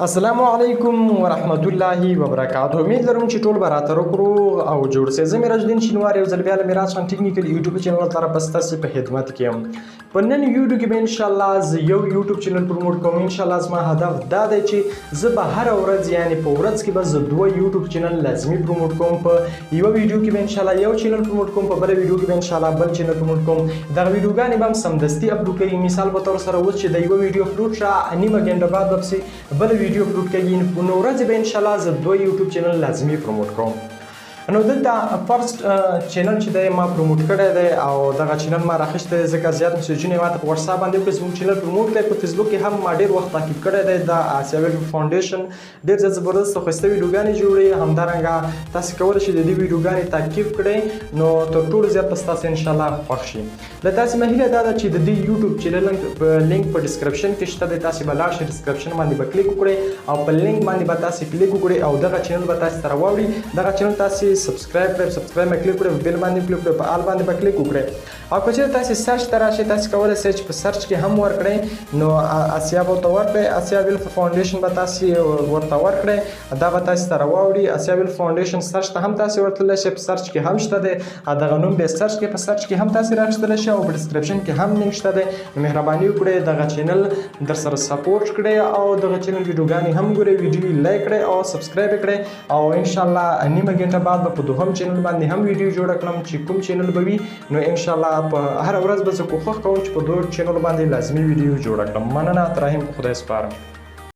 السلام علیکم ورحمت الله وبرکاته. امید لرم چې ټول به راته روغ او جوړ سئ. زه میراج الدین شینوار یو ځل بیا له میراج خان ټیکنیکل یوټیوب چینل طرف ستاسو په خدمت کې یم. په نن ویډیو کې به ان شاء الله زه یو یوټیوب چینل پروموټ کوم. ان شاء الله زما هدف دا دی چې زه به هر ورځ یعنی په ورځ کې به زه دوه یوټیوب چینل لازمي پروموټ کوم. په یو ویډیو کې به ان شاء الله یو چینل پروموټ کوم، په بل ویډیو کې به ان شاء الله بل چینل پروموټ کوم. دغه ویډیوګانې به هم سمدستي اپلوډ کوي. مثال په تور سره اوس چې د یو ویډیو اپلوډ شو نیمه ګنټه بعد به بل ویډیو اپلوډ کوي. نو ورځ به ان شاء الله زه دوه یوټیوب چینل لازمي پروموټ کوم. نو دلته فرست چینل چې دی ما پروموټ کړی دی او دغه چینل ما راخیستی دی ځکه زیات میسیجونه یې ماته په وټساپ باندې وکړي زموږ چینل پروموټ کړی. په فیسبوک کې هم ما ډېر وخت تعقیب کړی دی. دا آسیا ویډیو فاونډیشن ډېر زیات زبردست او ښایسته ویډیوګانې جوړوي. همدارنګه تاسې کولی شئ د دې ویډیوګانې تعقیب کړئ نو تر ټولو زیات به ستاسو انشاءالله خوښ شي. له تاسې مه هیله دا ده چې د دې یوټیوب چینل لینک په ډسکرپشن کې شته دی. تاسې به لاړ شئ ډسکرپشن باندې به کلیک وکړئ او په لینک باندې به تاسې کلیک وکړئ او دغه چینل به تاسې ته راواوړي. دغه چینل تاسې سبسکرایب کړئ، سبسکرایب مې کلیک کړئ، بیل باندې کلیک کړئ، په آل باندې به کلیک وکړئ. او که چېرې تاسې سرچ ته راشئ تاسې کولی شئ چې په سرچ کې هم ورکړئ نو آسیا به ورته ورکړئ. آسیا ویلف فاونډیشن به تاسې ورته ورکړئ، دا به تاسې ته راواوړي. آسیا ویلف فاونډیشن سرچ ته هم تاسې ورتللی شئ، په سرچ کې هم شته دی. دغه نوم به سرچ کې په سرچ کې هم تاسې راخیستلی شئ او په ډسکرپشن کې هم لینک شته دی. نو مهرباني وکړئ دغه چینل در سره سپورټ کړئ او دغه چینل ویډیوګانې هم ګورئ، ویډیو یې لایک کړئ او سبسکرایب یې کړئ. او انشاءالله نیمه ګنټه بعد به په دوهم چینل باندې هم ویډیو جوړه کړم چې کوم چینل به وي. نو انشاءالله په هره ورځ به زه کوښښ کوم چې په دوه چینل باندې لازمي ویډیو جوړه کړم. مننه، تر راهیم په خدای سپارم.